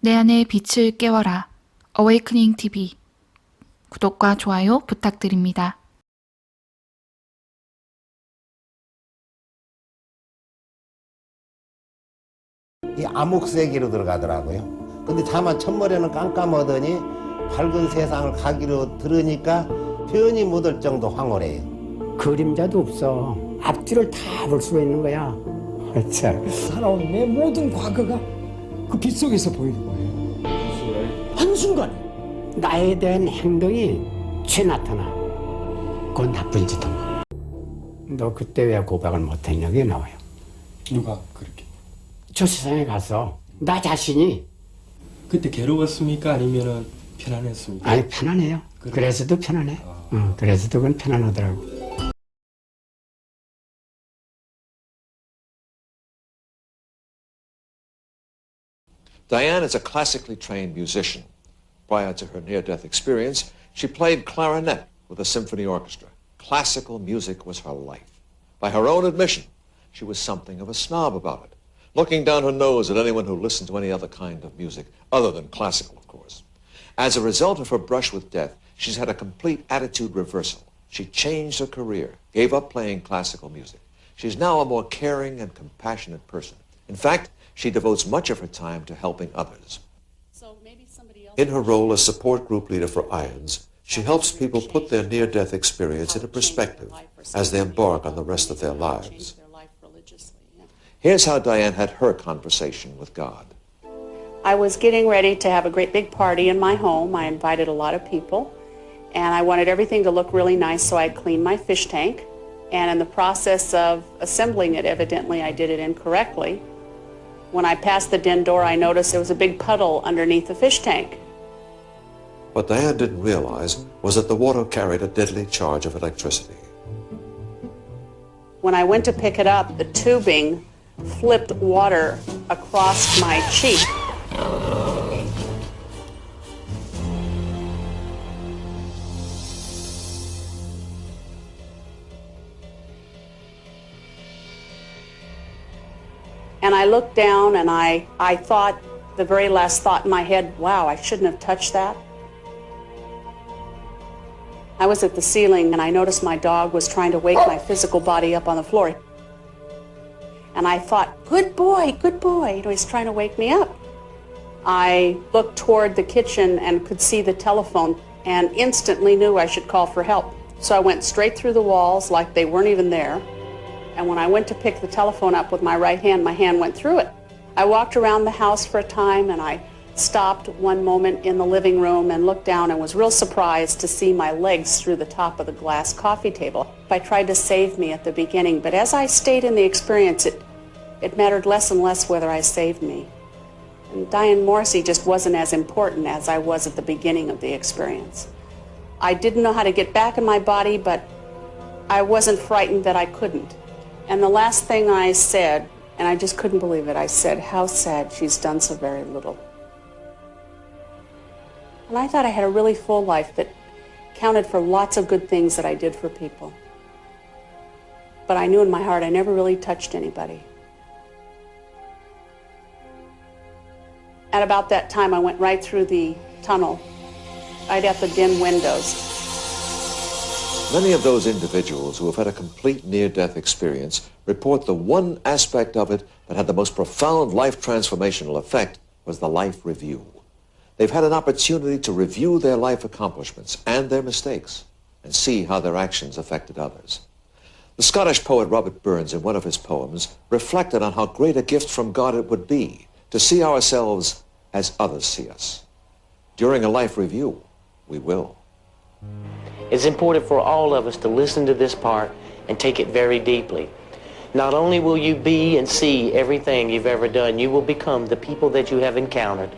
내 안의 빛을 깨워라. 어웨이크닝 TV. 구독과 좋아요 부탁드립니다. 이 암흑 세계로 들어가더라고요. 근데 다만 첫머리는 깜깜하더니 밝은 세상을 가기로 들으니까 표현이 못할 정도 황홀해요. 그림자도 없어. 앞뒤를 다 볼 수가 있는 거야. 참. 살아온 내 모든 과거가 그 빛 속에서 보이는 거예요. 한순간에. 나에 대한 행동이 죄 나타나. 그건 나쁜 짓 한 거야. 너 그때 왜 고백을 못했냐, 그게 나와요. 누가 그렇게? 저 세상에 가서 나 자신이. 그때 괴로웠습니까? 아니면은 편안했습니까? 아니, 편안해요. 그래서도 편안해. 그래서도 그건 편안하더라고. Diane is a classically trained musician. Prior to her near-death experience, she played clarinet with a symphony orchestra. Classical music was her life. By her own admission, she was something of a snob about it, looking down her nose at anyone who listened to any other kind of music, other than classical, of course. As a result of her brush with death, she's had a complete attitude reversal. She changed her career, gave up playing classical music. She's now a more caring and compassionate person. In fact, she devotes much of her time to helping others. In her role as support group leader for IRONS, she helps people put their near-death experience into perspective as they embark on the rest of their lives. Here's how Diane had her conversation with God. I was getting ready to have a great big party in my home. I invited a lot of people, and I wanted everything to look really nice, so I cleaned my fish tank. And in the process of assembling it, evidently I did it incorrectly. When I passed the den door, I noticed there was a big puddle underneath the fish tank. What Diane didn't realize was that the water carried a deadly charge of electricity. When I went to pick it up, the tubing flipped water across my cheek. And I looked down and I thought, the very last thought in my head, wow, I shouldn't have touched that. I was at the ceiling and I noticed my dog was trying to wake my physical body up on the floor. And I thought, good boy, he's trying to wake me up. I looked toward the kitchen and could see the telephone and instantly knew I should call for help. So I went straight through the walls like they weren't even there. And when I went to pick the telephone up with my right hand, my hand went through it. I walked around the house for a time and I stopped one moment in the living room and looked down and was real surprised to see my legs through the top of the glass coffee table. I tried to save me at the beginning, but as I stayed in the experience, it mattered less and less whether I saved me. And Diane Morrissey just wasn't as important as I was at the beginning of the experience. I didn't know how to get back in my body, but I wasn't frightened that I couldn't. And the last thing I said, and I just couldn't believe it, I said, how sad she's done so very little. And I thought I had a really full life that counted for lots of good things that I did for people. But I knew in my heart I never really touched anybody. At about that time, I went right through the tunnel, right at the dim windows. Many of those individuals who have had a complete near-death experience report the one aspect of it that had the most profound life transformational effect was the life review. They've had an opportunity to review their life accomplishments and their mistakes and see how their actions affected others. The Scottish poet Robert Burns, in one of his poems, reflected on how great a gift from God it would be to see ourselves as others see us. During a life review, we will. It's important for all of us to listen to this part and take it very deeply. Not only will you be and see everything you've ever done, you will become the people that you have encountered,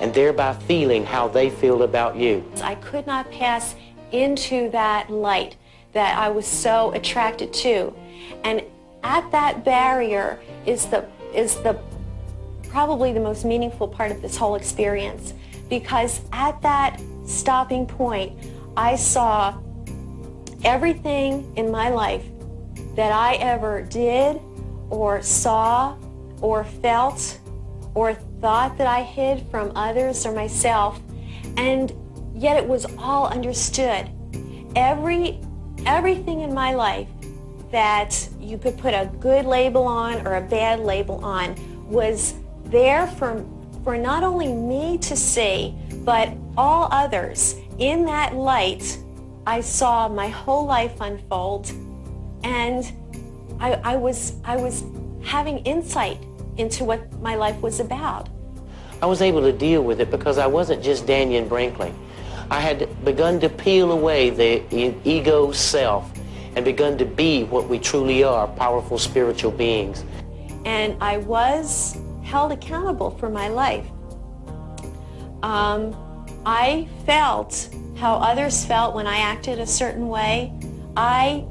and thereby feeling how they feel about you. I could not pass into that light that I was so attracted to. And at that barrier is probably the most meaningful part of this whole experience, because at that stopping point, I saw everything in my life that I ever did or saw or felt or thought that I hid from others or myself, and yet it was all understood. Everything in my life that you could put a good label on or a bad label on was there for not only me to see, but all others. In that light, I saw my whole life unfold, and I was having insight into what my life was about. I was able to deal with it because I wasn't just Daniel Brinkley. I had begun to peel away the ego self and begun to be what we truly are, powerful spiritual beings. And I was held accountable for my life. I felt how others felt when I acted a certain way. I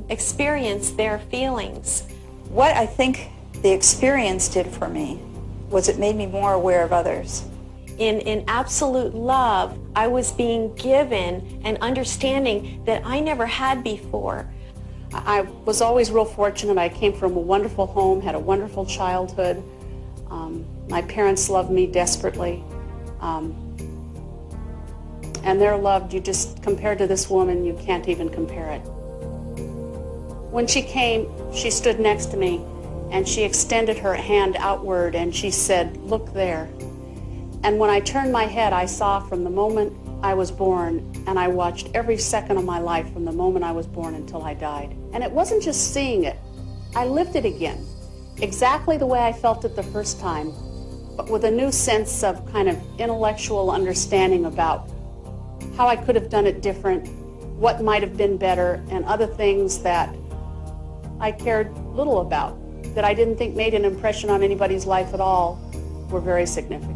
experienced their feelings. What I think the experience did for me was it made me more aware of others. In absolute love, I was being given an understanding that I never had before. I was always real fortunate. I came from a wonderful home, had a wonderful childhood. My parents loved me desperately. And their love, you just, compared to this woman, you can't even compare it. When she came, she stood next to me and she extended her hand outward and she said, "Look there." And when I turned my head, I saw from the moment I was born, and I watched every second of my life from the moment I was born until I died. And it wasn't just seeing it, I lived it again, exactly the way I felt it the first time, but with a new sense of kind of intellectual understanding about how I could have done it different, what might have been better, and other things that I cared little about, that I didn't think made an impression on anybody's life at all, were very significant.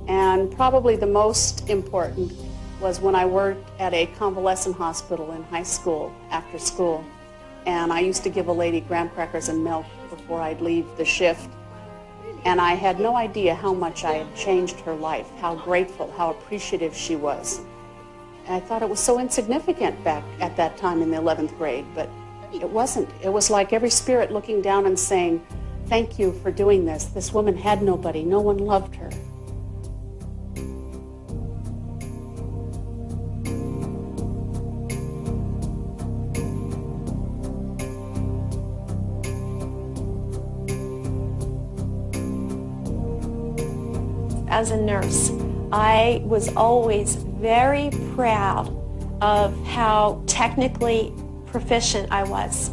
And probably the most important was when I worked at a convalescent hospital in high school, after school. And I used to give a lady graham crackers and milk before I'd leave the shift. And I had no idea how much I had changed her life, how grateful, how appreciative she was. And I thought it was so insignificant back at that time in the 11th grade, but it wasn't. It was like every spirit looking down and saying, "Thank you for doing this. This woman had nobody. No one loved her." As a nurse, I was always very proud of how technically proficient I was.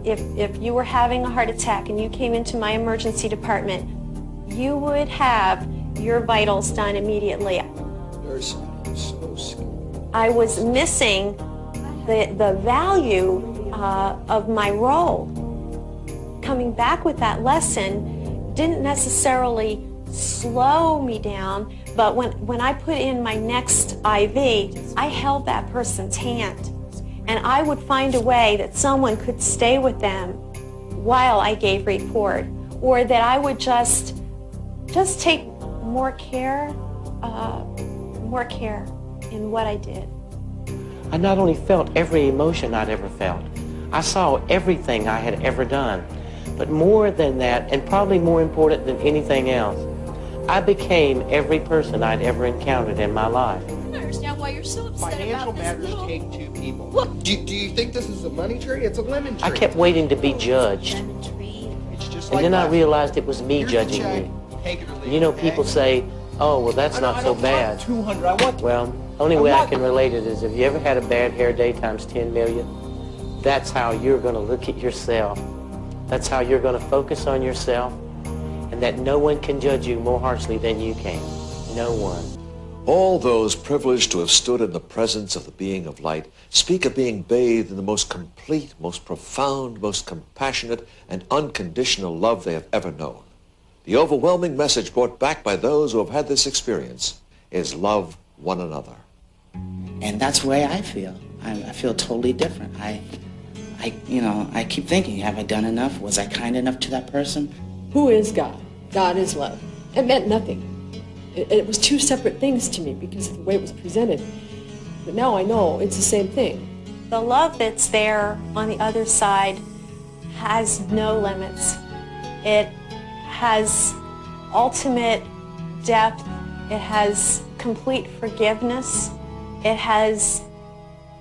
If you were having a heart attack and you came into my emergency department, you would have your vitals done immediately. I was missing the value of my role. Coming back with that lesson didn't necessarily slow me down, but when I put in my next IV, I held that person's hand. And I would find a way that someone could stay with them while I gave report, or that I would just take more care in what I did. I not only felt every emotion I'd ever felt, I saw everything I had ever done. But more than that, and probably more important than anything else, I became every person I'd ever encountered in my life. I don't understand why you're so upset Financial about this matters little... take two people. Look. Do you think this is a money tree? It's a lemon tree. I kept waiting to be judged. It's just And like then I that. realized it was me Here's the judging check. me. Take it or leave You know, it, okay? people say, "Oh, well, that's not so bad." 200. I want. Well, only way I can relate it is, have you ever had a bad hair day times 10 million? That's how you're going to look at yourself. That's how you're going to focus on yourself, and that no one can judge you more harshly than you can. No one. All those privileged to have stood in the presence of the being of light speak of being bathed in the most complete, most profound, most compassionate, and unconditional love they have ever known. The overwhelming message brought back by those who have had this experience is love one another. And that's the way I feel. I feel totally different. I keep thinking, have I done enough? Was I kind enough to that person? Who is God? God is love. It meant nothing. It was two separate things to me because of the way it was presented. But now I know it's the same thing. The love that's there on the other side has no limits. It has ultimate depth. It has complete forgiveness. It has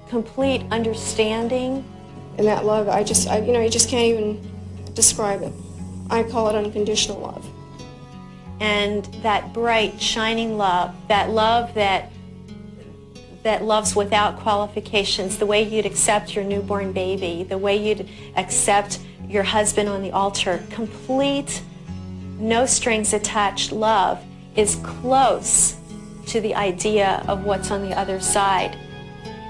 complete understanding. And that love, you just can't even describe it. I call it unconditional love. And that bright, shining love that loves without qualifications, the way you'd accept your newborn baby, the way you'd accept your husband on the altar, complete, no strings attached love is close to the idea of what's on the other side.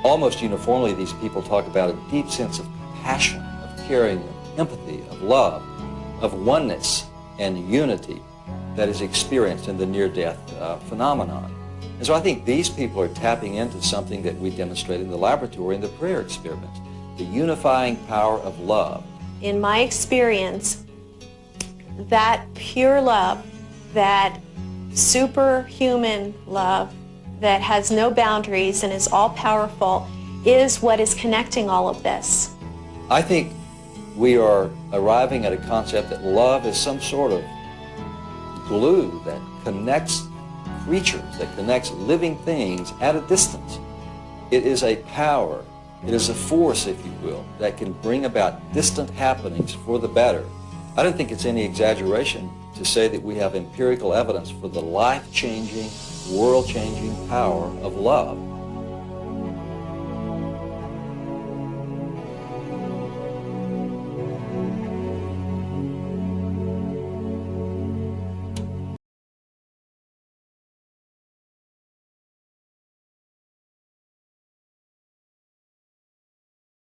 Almost uniformly, these people talk about a deep sense of compassion, of caring, of empathy, of love, of oneness and unity that is experienced in the near-death phenomenon. And so I think these people are tapping into something that we demonstrate in the laboratory in the prayer experiment, the unifying power of love. In my experience, that pure love, that superhuman love that has no boundaries and is all-powerful is what is connecting all of this. I think we are arriving at a concept that love is some sort of glue that connects creatures, that connects living things at a distance. It is a power, it is a force, if you will, that can bring about distant happenings for the better. I don't think it's any exaggeration to say that we have empirical evidence for the life-changing, world-changing power of love.